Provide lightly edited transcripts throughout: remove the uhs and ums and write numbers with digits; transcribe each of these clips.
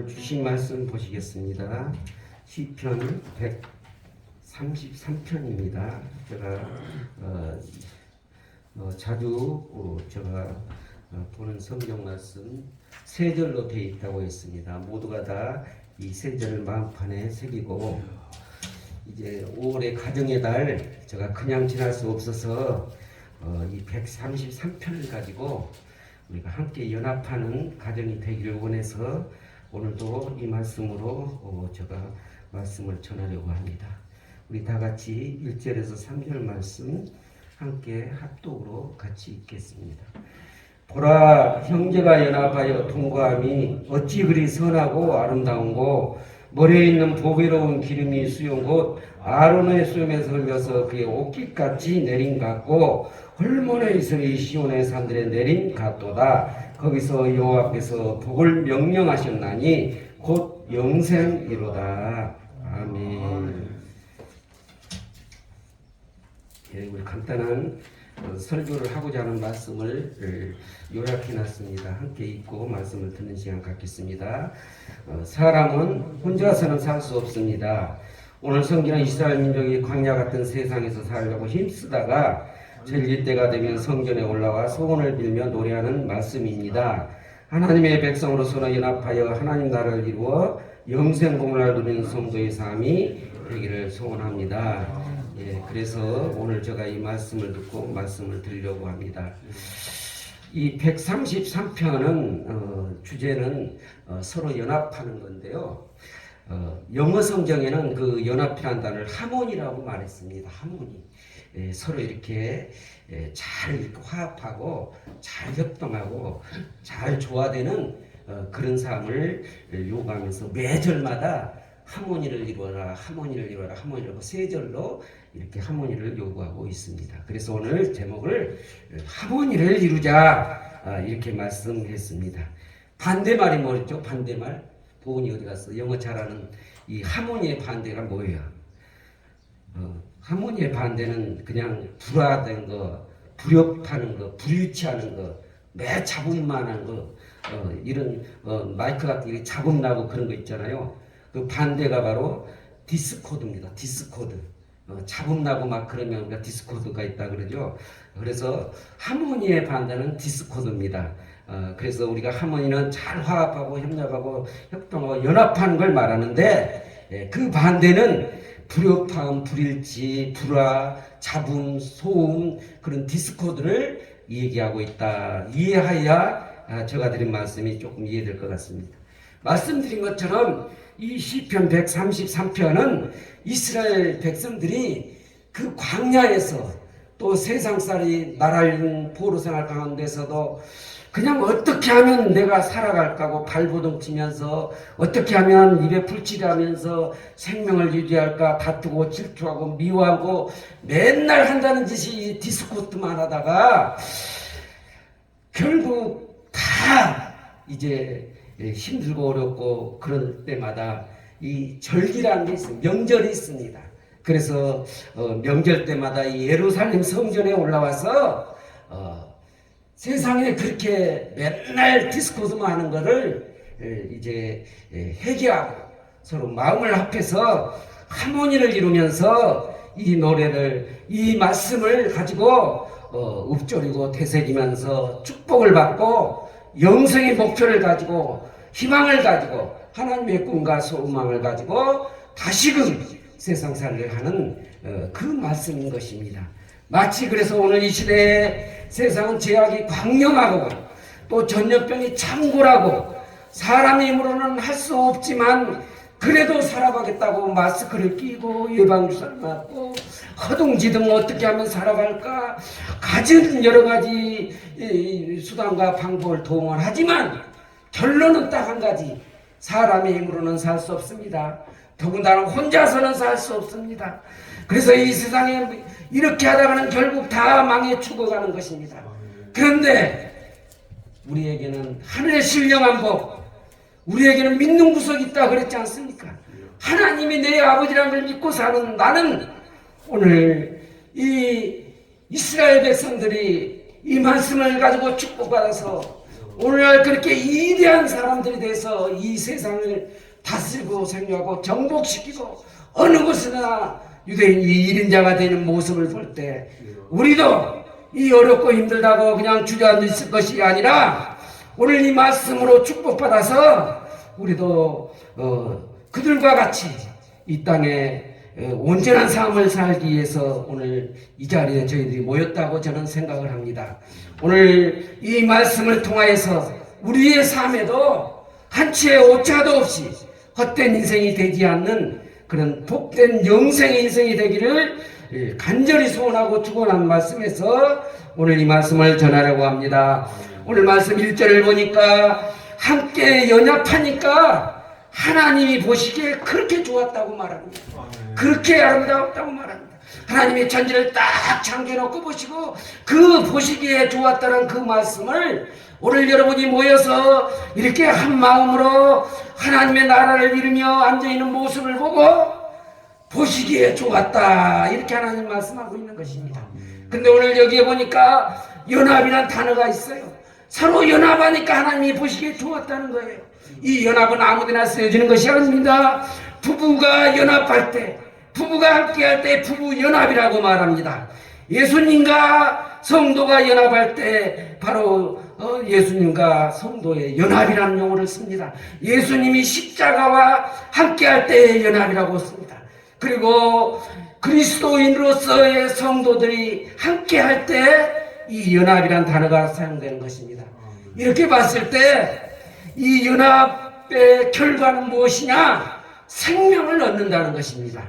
오늘 주신 말씀 보시겠습니다. 시편 133편입니다. 제가 자주 제가 보는 성경 말씀 세 절로 되어 있다고 했습니다. 모두가 다 이 세 절을 마음판에 새기고 이제 5월의 가정의 달 제가 그냥 지날 수 없어서 이 133편을 가지고 우리가 함께 연합하는 가정이 되기를 원해서 오늘도 이 말씀으로 제가 말씀을 전하려고 합니다. 우리 다 같이 1절에서 3절 말씀 함께 합독으로 같이 읽겠습니다. 보라, 형제가 연합하여 통과함이 어찌 그리 선하고 아름다운고, 머리에 있는 보배로운 기름이 수용 곧 아론의 수염에 설며서 그의 옷깃같이 내린 같고, 홀몬의 이슬이 시온의 산들에 내린 같도다. 거기서 여호와께서 복을 명령하셨나니 곧 영생이로다. 아멘. 예, 우리 간단한 설교를 하고자 하는 말씀을 요약해놨습니다. 함께 읽고 말씀을 듣는 시간 갖겠습니다. 사람은 혼자서는 살 수 없습니다. 오늘 성경은 이스라엘 민족이 광야 같은 세상에서 살려고 힘쓰다가 절기 때가 되면 성전에 올라와 소원을 빌며 노래하는 말씀입니다. 하나님의 백성으로서는 연합하여 하나님 나라를 이루어 영생 공로를 누리는 성도의 삶이 되기를 소원합니다. 예, 그래서 오늘 제가 이 말씀을 듣고 말씀을 드리려고 합니다. 이 133편은 주제는 서로 연합하는 건데요. 영어 성경에는 그 연합이라는 단어를 하모니라고 말했습니다. 하모니. 예, 서로 이렇게 잘 이렇게 화합하고 잘 협동하고 잘 조화되는 그런 삶을 요구하면서 매절마다 하모니를 이루어라, 하모니를 이루어라, 하모니를 이루고 세 절로 이렇게 하모니를 요구하고 있습니다. 그래서 오늘 제목을 하모니를 이루자 이렇게 말씀했습니다. 반대말이 뭐였죠? 반대말? 보은이 어디 갔어? 영어 잘하는 이 하모니의 반대가 뭐예요? 하모니의 반대는 그냥 불화된 거, 불협하는 거, 불일치하는 거, 매 잡음만한 거, 이런 마이크 같은 게 잡음 나고 그런 거 있잖아요. 그 반대가 바로 디스코드입니다. 디스코드. 잡음 나고 막 그러면 우리가 디스코드가 있다 그러죠. 그래서 하모니의 반대는 디스코드입니다. 그래서 우리가 하모니는 잘 화합하고 협력하고 협동하고 연합하는 걸 말하는데, 그 반대는 불협화음, 불일치, 불화, 잡음, 소음, 그런 디스코드를 얘기하고 있다. 이해하여야 제가 드린 말씀이 조금 이해될 것 같습니다. 말씀드린 것처럼 이 시편 133편은 이스라엘 백성들이 그 광야에서 또 세상살이 나랄린 포로 생활 가운데서도 그냥 어떻게 하면 내가 살아갈까고 발버둥 치면서 어떻게 하면 입에 풀칠하면서 생명을 유지할까 다투고 질투하고 미워하고 맨날 한다는 짓이 디스코트만 하다가 결국 다 이제 힘들고 어렵고 그럴 때마다 이 절기라는 게 있습니다. 명절이 있습니다. 그래서 명절 때마다 이 예루살렘 성전에 올라와서 세상에 그렇게 맨날 디스코드만 하는 거를 이제 회개하고 서로 마음을 합해서 하모니를 이루면서 이 노래를, 이 말씀을 가지고 읊조리고 되새기면서 축복을 받고 영생의 목표를 가지고 희망을 가지고 하나님의 꿈과 소망을 가지고 다시금 세상 살이를 하는 그 말씀인 것입니다. 마치 그래서 오늘 이 시대에 세상은 제약이 광명하고 또 전염병이 창궐하고 사람의 힘으로는 할 수 없지만 그래도 살아가겠다고 마스크를 끼고 예방주사를 맞고 허둥지둥 어떻게 하면 살아갈까 가진 여러 가지 수단과 방법을 동원하지만 결론은 딱 한 가지, 사람의 힘으로는 살 수 없습니다. 더군다나 혼자서는 살 수 없습니다. 그래서 이 세상에 이렇게 하다가는 결국 다 망해 죽어가는 것입니다. 그런데 우리에게는 하늘의 신령한 법, 우리에게는 믿는 구석이 있다 그랬지 않습니까? 하나님이 내 아버지라는 걸 믿고 사는 나는 오늘 이 이스라엘 백성들이 이 말씀을 가지고 축복받아서 오늘날 그렇게 위대한 사람들이 돼서 이 세상을 다스리고 생명하고 정복시키고 어느 곳에나 유대인이 1인자가 되는 모습을 볼 때 우리도 이 어렵고 힘들다고 그냥 주저앉아 있을 것이 아니라 오늘 이 말씀으로 축복받아서 우리도 그들과 같이 이 땅에 온전한 삶을 살기 위해서 오늘 이 자리에 저희들이 모였다고 저는 생각을 합니다. 오늘 이 말씀을 통하여서 우리의 삶에도 한치의 오차도 없이 헛된 인생이 되지 않는 그런 복된 영생의 인생이 되기를 간절히 소원하고 축원하는 말씀에서 오늘 이 말씀을 전하려고 합니다. 오늘 말씀 1절을 보니까 함께 연합하니까 하나님이 보시기에 그렇게 좋았다고 말합니다. 그렇게 아름다웠다고 말합니다. 하나님이 천지를 딱 창조해놓고 보시고 그 보시기에 좋았다는 그 말씀을 오늘 여러분이 모여서 이렇게 한 마음으로 하나님의 나라를 이루며 앉아있는 모습을 보고 보시기에 좋았다 이렇게 하나님 말씀하고 있는 것입니다. 근데 오늘 여기에 보니까 연합이라는 단어가 있어요. 서로 연합하니까 하나님이 보시기에 좋았다는 거예요. 이 연합은 아무데나 쓰여지는 것이 아닙니다. 부부가 연합할 때, 부부가 함께할 때 부부 연합이라고 말합니다. 예수님과 성도가 연합할 때 바로 예수님과 성도의 연합이라는 용어를 씁니다. 예수님이 십자가와 함께할 때의 연합이라고 씁니다. 그리고 그리스도인으로서의 성도들이 함께할 때 이 연합이라는 단어가 사용되는 것입니다. 이렇게 봤을 때 이 연합의 결과는 무엇이냐? 생명을 얻는다는 것입니다.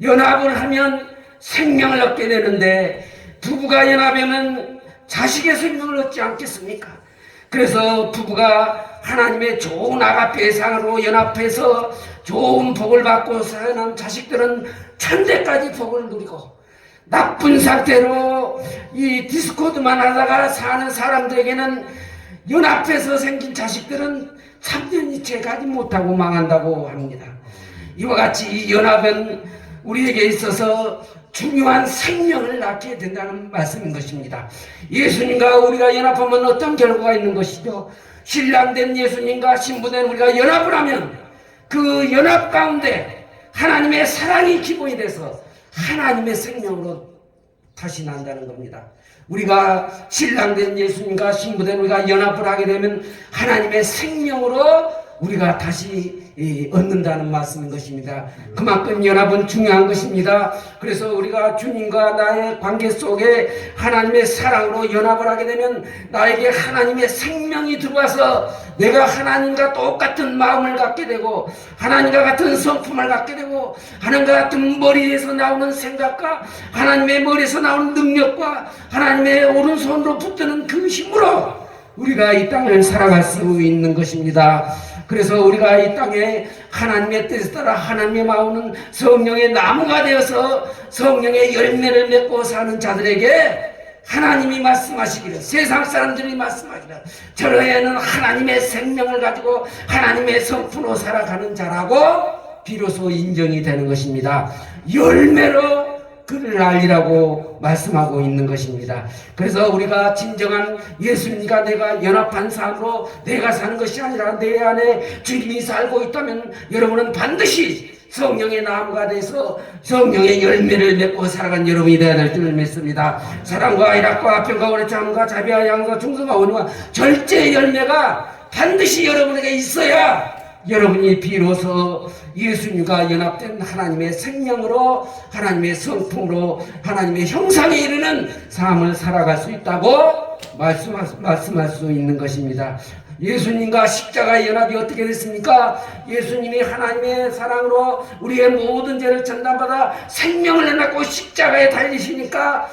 연합을 하면 생명을 얻게 되는데 부부가 연합하면 자식의 생명을 얻지 않겠습니까? 그래서 부부가 하나님의 좋은 아가페상으로 연합해서 좋은 복을 받고 사는 자식들은 천대까지 복을 누리고 나쁜 상태로 이 디스코드만 하다가 사는 사람들에게는 연합해서 생긴 자식들은 참전이체 가지 못하고 망한다고 합니다. 이와 같이 이 연합은 우리에게 있어서 중요한 생명을 낳게 된다는 말씀인 것입니다. 예수님과 우리가 연합하면 어떤 결과가 있는 것이죠? 신랑된 예수님과 신부된 우리가 연합을 하면 그 연합 가운데 하나님의 사랑이 기본이 돼서 하나님의 생명으로 다시 난다는 겁니다. 우리가 신랑된 예수님과 신부된 우리가 연합을 하게 되면 하나님의 생명으로 우리가 다시 얻는다는 말씀인 것입니다. 그만큼 연합은 중요한 것입니다. 그래서 우리가 주님과 나의 관계 속에 하나님의 사랑으로 연합을 하게 되면 나에게 하나님의 생명이 들어와서 내가 하나님과 똑같은 마음을 갖게 되고 하나님과 같은 성품을 갖게 되고 하나님과 같은 머리에서 나오는 생각과 하나님의 머리에서 나오는 능력과 하나님의 오른손으로 붙드는 그 힘으로 우리가 이 땅을 살아갈 수 있는 것입니다. 그래서 우리가 이 땅에 하나님의 뜻에 따라 하나님의 마음은 성령의 나무가 되어서 성령의 열매를 맺고 사는 자들에게 하나님이 말씀하시기를, 세상 사람들이 말씀하기를, 저러에는 하나님의 생명을 가지고 하나님의 성품으로 살아가는 자라고 비로소 인정이 되는 것입니다. 열매로 그를 알리라고 말씀하고 있는 것입니다. 그래서 우리가 진정한 예수님과 내가 연합한 삶으로 내가 사는 것이 아니라 내 안에 주님이 살고 있다면 여러분은 반드시 성령의 나무가 돼서 성령의 열매를 맺고 살아간 여러분이 되어야 될 줄 믿습니다. 사랑과 희락과 평과 오래 참과 자비와 양과 충성과 온유와 절제의 열매가 반드시 여러분에게 있어야 여러분이 비로소 예수님과 연합된 하나님의 생명으로 하나님의 성품으로 하나님의 형상에 이르는 삶을 살아갈 수 있다고 말씀할 수 있는 것입니다. 예수님과 십자가의 연합이 어떻게 됐습니까? 예수님이 하나님의 사랑으로 우리의 모든 죄를 전담받아 생명을 내놓고 십자가에 달리시니까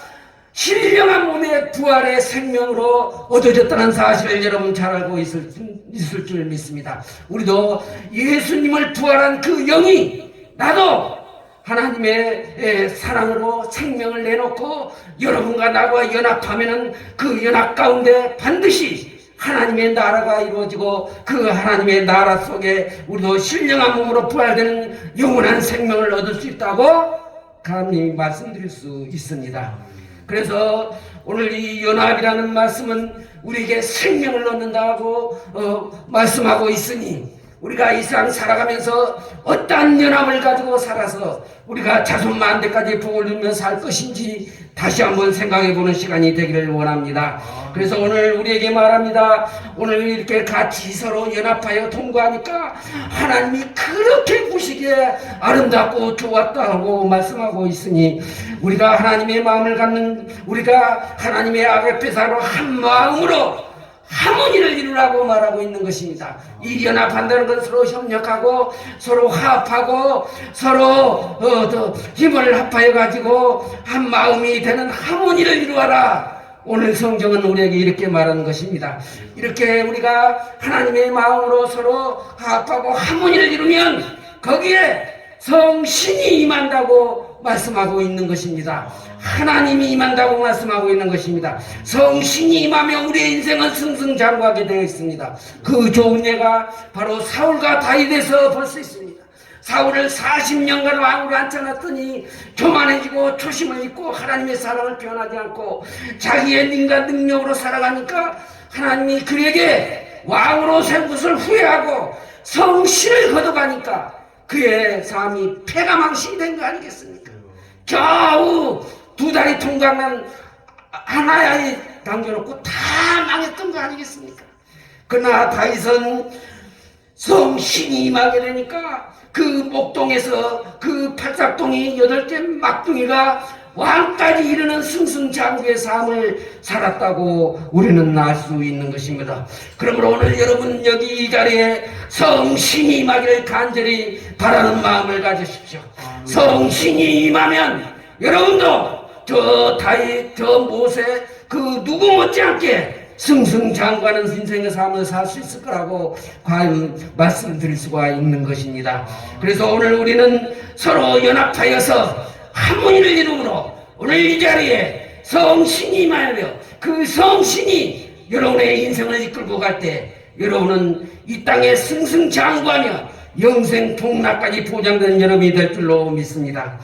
신령한 몸의 부활의 생명으로 얻어졌다는 사실을 여러분 잘 알고 있을 줄 믿습니다. 우리도 예수님을 부활한 그 영이 나도 하나님의 사랑으로 생명을 내놓고 여러분과 나와 연합하면은 그 연합 가운데 반드시 하나님의 나라가 이루어지고 그 하나님의 나라 속에 우리도 신령한 몸으로 부활되는 영원한 생명을 얻을 수 있다고 감히 말씀드릴 수 있습니다. 그래서 오늘 이 연합이라는 말씀은 우리에게 생명을 얻는다고 말씀하고 있으니 우리가 이 세상 살아가면서 어떠한 연합을 가지고 살아서 우리가 자손만대까지 복을 누리며 살 것인지 다시 한번 생각해보는 시간이 되기를 원합니다. 그래서 오늘 우리에게 말합니다. 오늘 이렇게 같이 서로 연합하여 통과하니까 하나님이 그렇게 보시기에 아름답고 좋았다고 말씀하고 있으니 우리가 하나님의 마음을 갖는 우리가 하나님의 아베페사로 한 마음으로 하모니를 이루라고 말하고 있는 것입니다. 이 연합한다는 건 서로 협력하고 서로 화합하고 서로 힘을 합하여 가지고 한 마음이 되는 하모니를 이루어라. 오늘 성경은 우리에게 이렇게 말하는 것입니다. 이렇게 우리가 하나님의 마음으로 서로 화합하고 하모니를 이루면 거기에 성신이 임한다고 말씀하고 있는 것입니다. 하나님이 임한다고 말씀하고 있는 것입니다. 성신이 임하면 우리의 인생은 승승장구하게 되어 있습니다. 그 좋은 예가 바로 사울과 다윗에서 볼 수 있습니다. 사울을 40년간 왕으로 앉혀놨더니 교만해지고 초심을 잃고 하나님의 사랑을 표현하지 않고 자기의 인간 능력으로 살아가니까 하나님이 그에게 왕으로 세운 것을 후회하고 성신을 거둬가니까 그의 삶이 패가망신이 된 거 아니겠습니까? 겨우 2달이 통과하면 하나야에 당겨놓고 다 망했던 거 아니겠습니까? 그러나 다윗은 성신이 임하게 되니까 그 목동에서 그 팔삭동이 8개 막둥이가 왕까지 이르는 승승장구의 삶을 살았다고 우리는 알 수 있는 것입니다. 그러므로 오늘 여러분 여기 이 자리에 성신이 임하기를 간절히 바라는 마음을 가지십시오. 성신이 임하면 여러분도 저 다윗, 저 모세 그 누구 못지않게 승승장구하는 인생의 삶을 살 수 있을 거라고 과연 말씀드릴 수가 있는 것입니다. 그래서 오늘 우리는 서로 연합하여서 하모니를 이루므로 오늘 이 자리에 성신이 임하여 그 성신이 여러분의 인생을 이끌고 갈 때 여러분은 이 땅에 승승장구하며 영생 복락까지 보장되는 여러분이 될 줄로 믿습니다.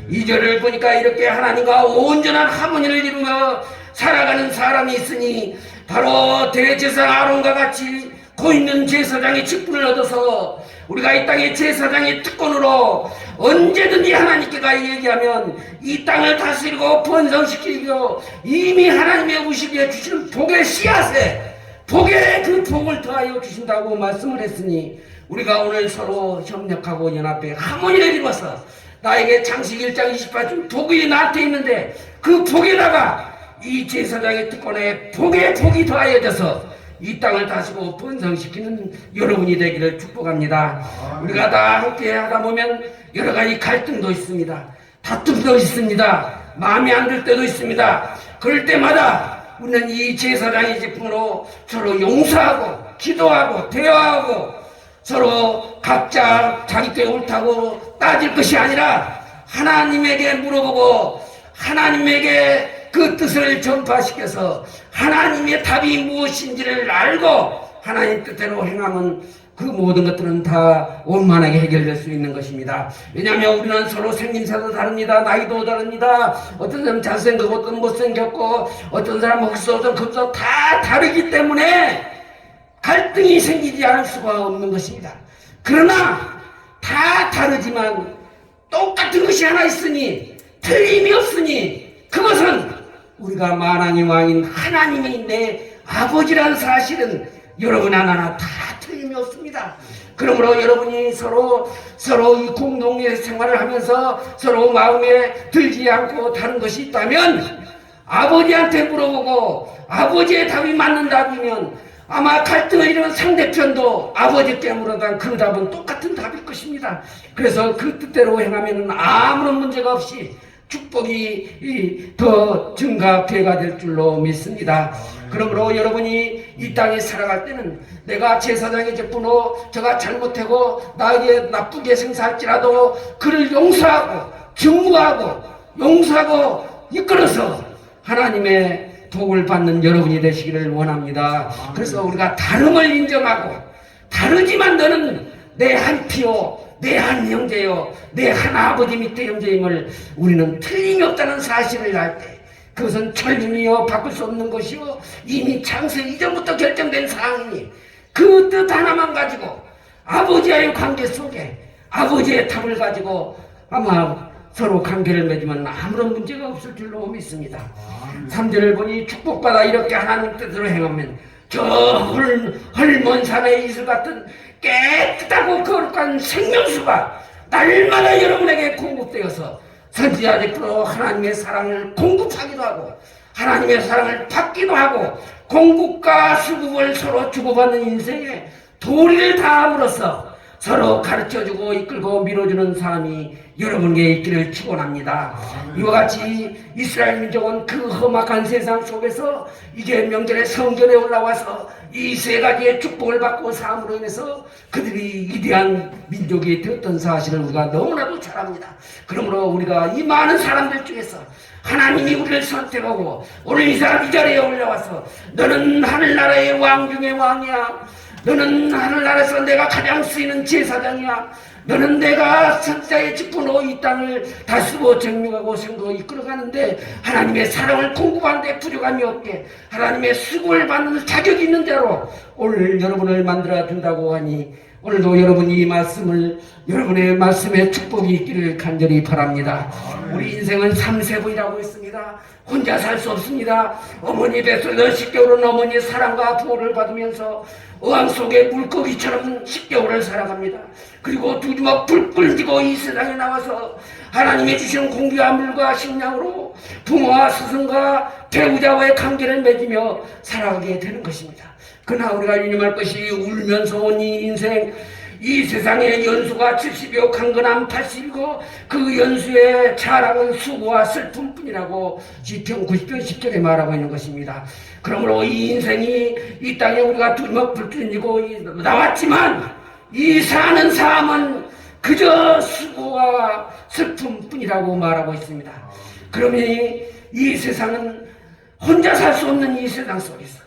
2절을 보니까 이렇게 하나님과 온전한 하모니를 이루며 살아가는 사람이 있으니 바로 대제사장 아론과 같이 고있는 제사장의 직분을 얻어서 우리가 이 땅의 제사장의 특권으로 언제든지 하나님께가 얘기하면 이 땅을 다스리고 번성시키고 이미 하나님의 우시기에 주시는 복의 씨앗에 복의 그 복을 더하여 주신다고 말씀을 했으니 우리가 오늘 서로 협력하고 연합해 하모니를 이루어서 나에게 창세기 1장 28절 복이 나한테 있는데 그 복에다가 이 제사장의 특권에 복의 복이 더하여져서 이 땅을 다스리고 번성시키는 여러분이 되기를 축복합니다. 우리가 다 함께 하다 보면 여러 가지 갈등도 있습니다. 다툼도 있습니다. 마음에 안 들 때도 있습니다. 그럴 때마다 우리는 이 제사장의 직분으로 서로 용서하고 기도하고 대화하고 서로 각자 자기 께 옳다고 따질 것이 아니라 하나님에게 물어보고 하나님에게 그 뜻을 전파시켜서 하나님의 답이 무엇인지를 알고 하나님 뜻대로 행하면 그 모든 것들은 다 원만하게 해결될 수 있는 것입니다. 왜냐하면 우리는 서로 생김새도 다릅니다. 나이도 다릅니다. 어떤 사람은 잘생겼고 어떤 못생겼고 어떤 사람은 흑수 급수 다 다르기 때문에 갈등이 생기지 않을 수가 없는 것입니다. 그러나 다 다르지만 똑같은 것이 하나 있으니 틀림이 없으니 그것은 우리가 만왕의 왕인 하나님이 내 아버지라는 사실은 여러분 하나하나 다 틀림이 없습니다. 그러므로 여러분이 서로 이 공동의 생활을 하면서 서로 마음에 들지 않고 다른 것이 있다면 아버지한테 물어보고 아버지의 답이 맞는 답이면 아마 갈등을 이루는 상대편도 아버지께 물어보면 그 답은 똑같은 답일 것입니다. 그래서 그 뜻대로 행하면 아무런 문제가 없이 축복이 더 증가되가 될 줄로 믿습니다. 그러므로 여러분이 이 땅에 살아갈 때는 내가 제사장의 직분으로 저가 잘못하고 나에게 나쁘게 생사할지라도 그를 용서하고 증오하고 용서하고 이끌어서 하나님의 복을 받는 여러분이 되시기를 원합니다. 그래서 우리가 다름을 인정하고 다르지만 너는 내 한 피요 내 한 형제요 내 한 아버지 밑에 형제임을 우리는 틀림이 없다는 사실을 알 때 그것은 천륜이요 바꿀 수 없는 것이요 이미 창세 이전부터 결정된 사항이니 그 뜻 하나만 가지고 아버지와의 관계 속에 아버지의 탑을 가지고 아마 서로 관계를 맺으면 아무런 문제가 없을 줄로 믿습니다. 3절을 보니 축복받아 이렇게 하나님 뜻으로 행하면 저 헐먼 산의 이슬 같은 깨끗하고 거룩한 생명수가 날마다 여러분에게 공급되어서 선지자들로 하나님의 사랑을 공급하기도 하고 하나님의 사랑을 받기도 하고 공급과 수급을 서로 주고받는 인생에 도리를 다함으로써 서로 가르쳐주고 이끌고 밀어주는 사람이 여러분에게 있기를 축원합니다. 이와 같이 이스라엘 민족은 그 험악한 세상 속에서 이제 명절에 성전에 올라와서 이 세 가지의 축복을 받고 삶으로 인해서 그들이 위대한 민족이 되었던 사실을 우리가 너무나도 잘 압니다. 그러므로 우리가 이 많은 사람들 중에서 하나님이 우리를 선택하고 오늘 이 사람 이 자리에 올라와서 너는 하늘나라의 왕 중의 왕이야. 너는 하늘나라에서 내가 가장 쓰이는 제사장이야. 너는 내가 선자의 직분으로 이 땅을 다스리고 정명하고 생각하고 이끌어가는데 하나님의 사랑을 공급하는데 부족함이 없게 하나님의 수고를 받는 자격이 있는 대로 오늘 여러분을 만들어 준다고 하니 오늘도 여러분이 이 말씀을 여러분의 말씀에 축복이 있기를 간절히 바랍니다. 우리 인생은 3세분이라고 했습니다. 혼자 살 수 없습니다. 어머니 뱃속에서 10개월은 어머니의 사랑과 부호를 받으면서 어항 속에 물고기처럼 10개월을 살아갑니다. 그리고 두 주먹 불끈 쥐고 이 세상에 나와서 하나님이 주신 공기와 물과 식량으로 부모와 스승과 배우자와의 관계를 맺으며 살아가게 되는 것입니다. 그러나 우리가 유념할 것이 울면서 온 이 인생, 이 세상의 연수가 70이요 강건함 80이고 그 연수의 자랑은 수고와 슬픔뿐이라고 시편 90편 10절에 말하고 있는 것입니다. 그러므로 이 인생이 이 땅에 우리가 두먹 불끈이고 나왔지만 이 사는 삶은 그저 수고와 슬픔뿐이라고 말하고 있습니다. 그러니 이 세상은 혼자 살 수 없는 이 세상 속에서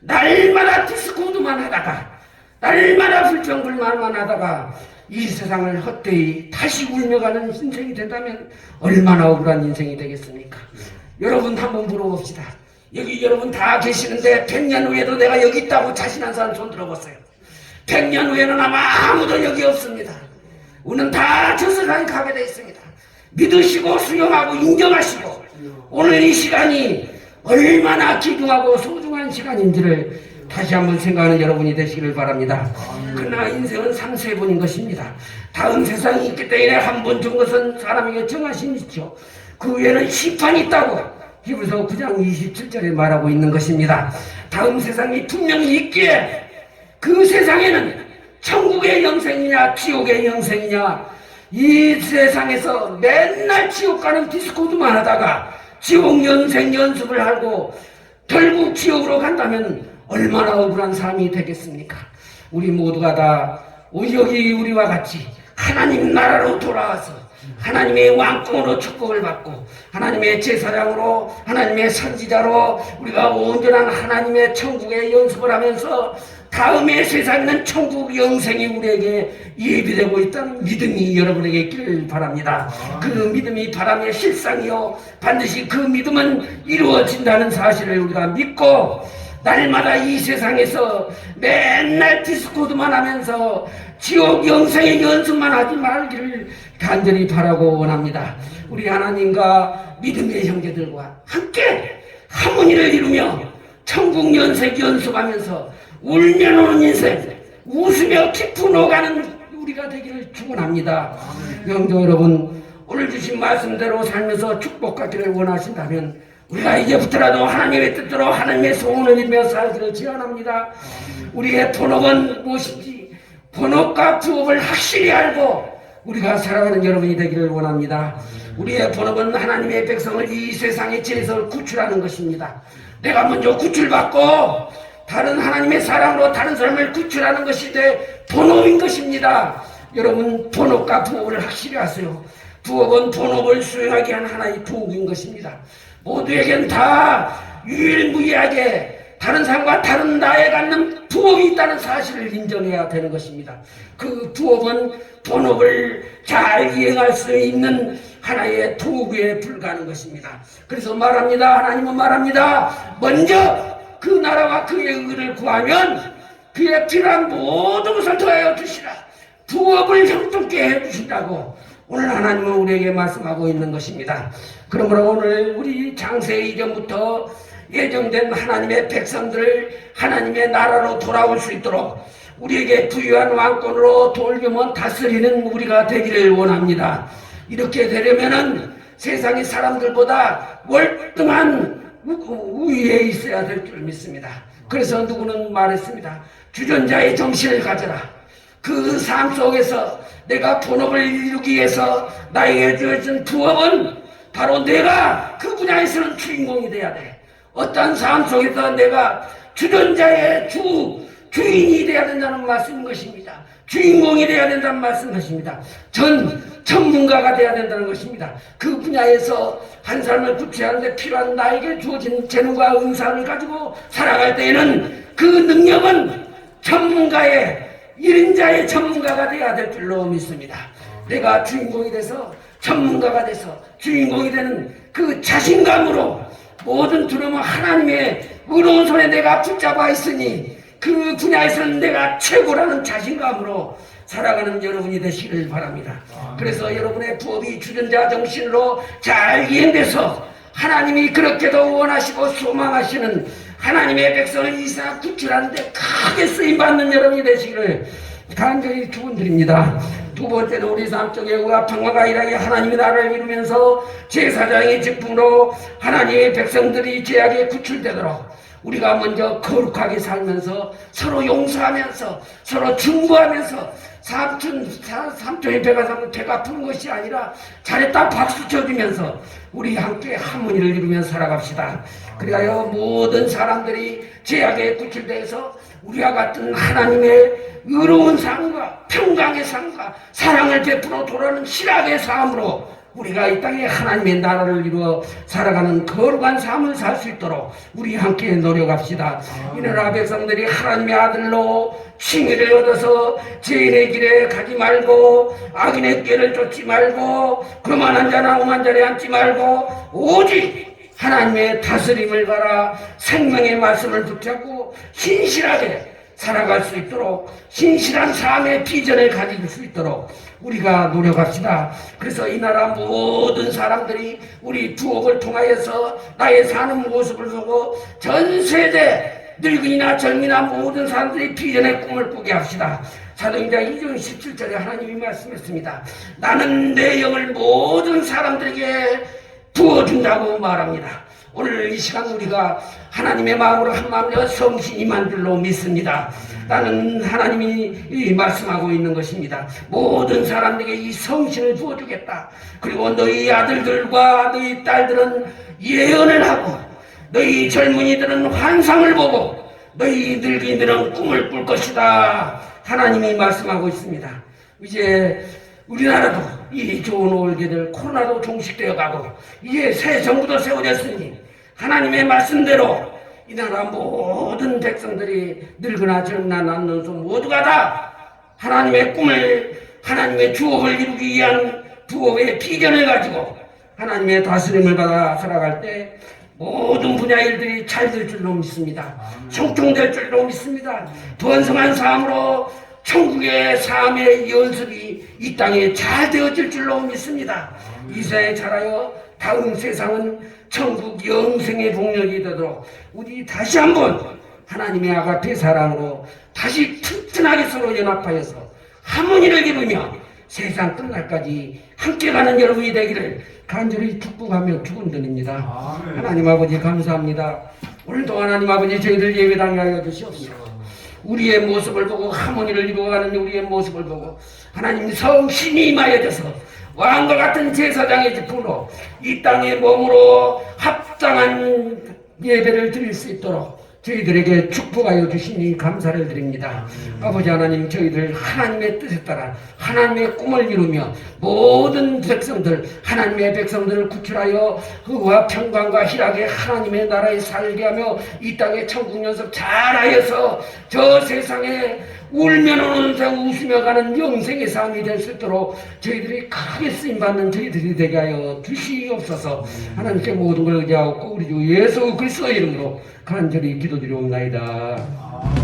날마다 디스코드만 하다가 날마다 불평불만만 하다가 이 세상을 헛되이 다시 울며가는 인생이 된다면 얼마나 억울한 인생이 되겠습니까? 여러분 한번 물어봅시다. 여기 여러분 다 계시는데 100년 후에도 내가 여기 있다고 자신한 사람 손 들어보세요. 100년 후에는 아마 아무도 여기 없습니다. 우리는 다 저 세상에 가게 되어 있습니다. 믿으시고 수용하고 인정하시고 오늘 이 시간이 얼마나 귀중하고 소중한 시간인지를 다시 한번 생각하는 여러분이 되시기를 바랍니다. 그러나 인생은 3세분인 것입니다. 다음 세상이 있기 때문에 한 번 준 것은 사람에게 정하심이 있죠. 그 외에는 심판이 있다고 히브리서 9장 27절에 말하고 있는 것입니다. 다음 세상이 분명히 있기에 그 세상에는 천국의 영생이냐 지옥의 영생이냐 이 세상에서 맨날 지옥 가는 디스코드만 하다가 지옥 연생 연습을 하고 결국 지옥으로 간다면 얼마나 억울한 삶이 되겠습니까? 우리 모두가 다 여기 우리와 같이 하나님 나라로 돌아와서 하나님의 왕궁으로 축복을 받고 하나님의 제사장으로 하나님의 선지자로 우리가 온전한 하나님의 천국에 연습을 하면서 다음의 세상에는 천국 영생이 우리에게 예비되고 있다는 믿음이 여러분에게 있기를 바랍니다. 그 믿음이 바람의 실상이요 반드시 그 믿음은 이루어진다는 사실을 우리가 믿고 날마다 이 세상에서 맨날 디스코드만 하면서 지옥 영생의 연습만 하지 말기를 간절히 바라고 원합니다. 우리 하나님과 믿음의 형제들과 함께 하모니를 이루며 천국 연생 연습하면서 울며 노는 인생, 웃으며 깊은 오가는 우리가 되기를 축원합니다. 영도 여러분, 오늘 주신 말씀대로 살면서 축복받기를 원하신다면 우리가 이제부터라도 하나님의 뜻대로 하나님의 소원을 이루며 살기를 제안합니다. 우리의 본업은 무엇인지 본업과 부업을 확실히 알고 우리가 살아가는 여러분이 되기를 원합니다. 우리의 본업은 하나님의 백성을 이 세상의 죄에서 구출하는 것입니다. 내가 먼저 구출받고 다른 하나님의 사랑으로 다른 사람을 구출하는 것이 내 본업인 것입니다. 여러분 본업과 부업을 확실히 하세요. 부업은 본업을 수행하게 한 하나의 도구인 것입니다. 모두에겐 다 유일무이하게 다른 사람과 다른 나에 갖는 부업이 있다는 사실을 인정해야 되는 것입니다. 그 부업은 본업을 잘 이행할 수 있는 하나의 도구에 불과한 것입니다. 그래서 말합니다. 하나님은 말합니다. 먼저 그 나라와 그의 의를 구하면 그의 필요한 모든 것을 더하여 주시라. 부업을 형통케 해주신다고 오늘 하나님은 우리에게 말씀하고 있는 것입니다. 그러므로 오늘 우리 장세 이전부터 예정된 하나님의 백성들을 하나님의 나라로 돌아올 수 있도록 우리에게 부유한 왕권으로 돌보면 다스리는 우리가 되기를 원합니다. 이렇게 되려면은 세상의 사람들보다 월등한 우위에 있어야 될 줄 믿습니다. 그래서 누구는 말했습니다. 주전자의 정신을 가져라. 그 삶 속에서 내가 본업을 이루기 위해서 나에게 주어진 부업은 바로 내가 그 분야에서는 주인공이 돼야 돼. 어떤 삶 속에서 내가 주전자의 주인이 돼야 된다는 말씀인 것입니다. 주인공이 돼야 된다는 말씀인 것입니다. 전문가가 돼야 된다는 것입니다. 그 분야에서 한 사람을 구체하는데 필요한 나에게 주어진 재능과 은사를 가지고 살아갈 때에는 그 능력은 전문가의 1인자의 전문가가 돼야 될 줄로 믿습니다. 내가 주인공이 돼서 전문가가 돼서 주인공이 되는 그 자신감으로 모든 두려움은 하나님의 의로운 손에 내가 붙잡아 있으니 그 분야에서는 내가 최고라는 자신감으로 살아가는 여러분이 되시길 바랍니다. 그래서 여러분의 부업이 주전자 정신으로 잘 이행돼서 하나님이 그렇게도 원하시고 소망하시는 하나님의 백성을 이상 구출하는데 크게 쓰임받는 여러분이 되시기를 간절히 축원드립니다. 두 번째는 우리 삶 속에 의합평화가 일하게 하나님의 나라를 이루면서 제사장의 직분으로 하나님의 백성들이 죄악에 구출되도록 우리가 먼저 거룩하게 살면서 서로 용서하면서 서로 중보하면서 삼촌의 배가 푸는 것이 아니라 잘했다 박수 쳐주면서 우리 함께 하모니를 이루며 살아갑시다. 그리하여 모든 사람들이 죄악에 구출되어서 우리와 같은 하나님의 의로운 삶과 평강의 삶과 사랑을 베풀어 돌아오는 신학의 삶으로 우리가 이 땅에 하나님의 나라를 이루어 살아가는 거룩한 삶을 살 수 있도록 우리 함께 노력합시다. 이 나라 백성들이 하나님의 아들로 칭의를 얻어서 죄인의 길에 가지 말고 악인의 길을 쫓지 말고 그만한 자나 오만 자리에 앉지 말고 오직 하나님의 다스림을 받아 생명의 말씀을 붙잡고 신실하게 살아갈 수 있도록 신실한 삶의 비전을 가질 수 있도록 우리가 노력합시다. 그래서 이 나라 모든 사람들이 우리 부업을 통하여서 나의 사는 모습을 보고 전 세대 늙은이나 젊이나 모든 사람들이 비전의 꿈을 꾸게 합시다. 사도행전 2장 17절에 하나님이 말씀했습니다. 나는 내 영을 모든 사람들에게 부어준다고 말합니다. 오늘 이 시간 우리가 하나님의 마음으로 한 마음으로 성신이 만들로 믿습니다. 나는 하나님이 말씀하고 있는 것입니다. 모든 사람에게 이 성신을 부어주겠다. 그리고 너희 아들들과 너희 딸들은 예언을 하고 너희 젊은이들은 환상을 보고 너희 늙은이들은 꿈을 꿀 것이다. 하나님이 말씀하고 있습니다. 이제 우리나라도 이 좋은 올게들 코로나도 종식되어 가고 이제 새 정부도 세워졌으니 하나님의 말씀대로 이 나라 모든 백성들이 늙으나 젊으나 남는소 모두가 다 하나님의 꿈을 하나님의 주업을 이루기 위한 부업의 비전을 가지고 하나님의 다스림을 받아 살아갈 때 모든 분야 일들이 잘 될 줄로 믿습니다. 형통될 줄로 믿습니다. 번성한 삶으로 천국의 삶의 연습이 이 땅에 잘 되어질 줄로 믿습니다. 이세에 자라여 다음 세상은 천국 영생의 복력이 되도록 우리 다시 한번 하나님의 아가페 사랑으로 다시 튼튼하게 서로 연합하여서 하모니를 이루며 세상 끝날까지 함께 가는 여러분이 되기를 간절히 축복하며 축원드립니다. 하나님 아버지 감사합니다. 오늘도 하나님 아버지 저희들 예배당에 하여 주시옵소서. 우리의 모습을 보고 하모니를 이루어가는 우리의 모습을 보고 하나님 성신이 임하여져서 왕과 같은 제사장의 직분으로 이 땅의 몸으로 합당한 예배를 드릴 수 있도록 저희들에게 축복하여 주시니 감사를 드립니다. 아버지 하나님, 저희들 하나님의 뜻에 따라 하나님의 꿈을 이루며 모든 백성들, 하나님의 백성들을 구출하여 의와 평강과 희락의 하나님의 나라에 살게 하며 이 땅의 천국 연습 잘하여서 저 세상에 울면 오는 생 웃으며 가는 영생의 삶이 될 수 있도록 저희들이 크게 쓰임받는 저희들이 되게 하여 주시옵소서. 하나님께 모든 걸 의지하고 우리 주 예수 그리스도의 이름으로 간절히 기도드리옵나이다.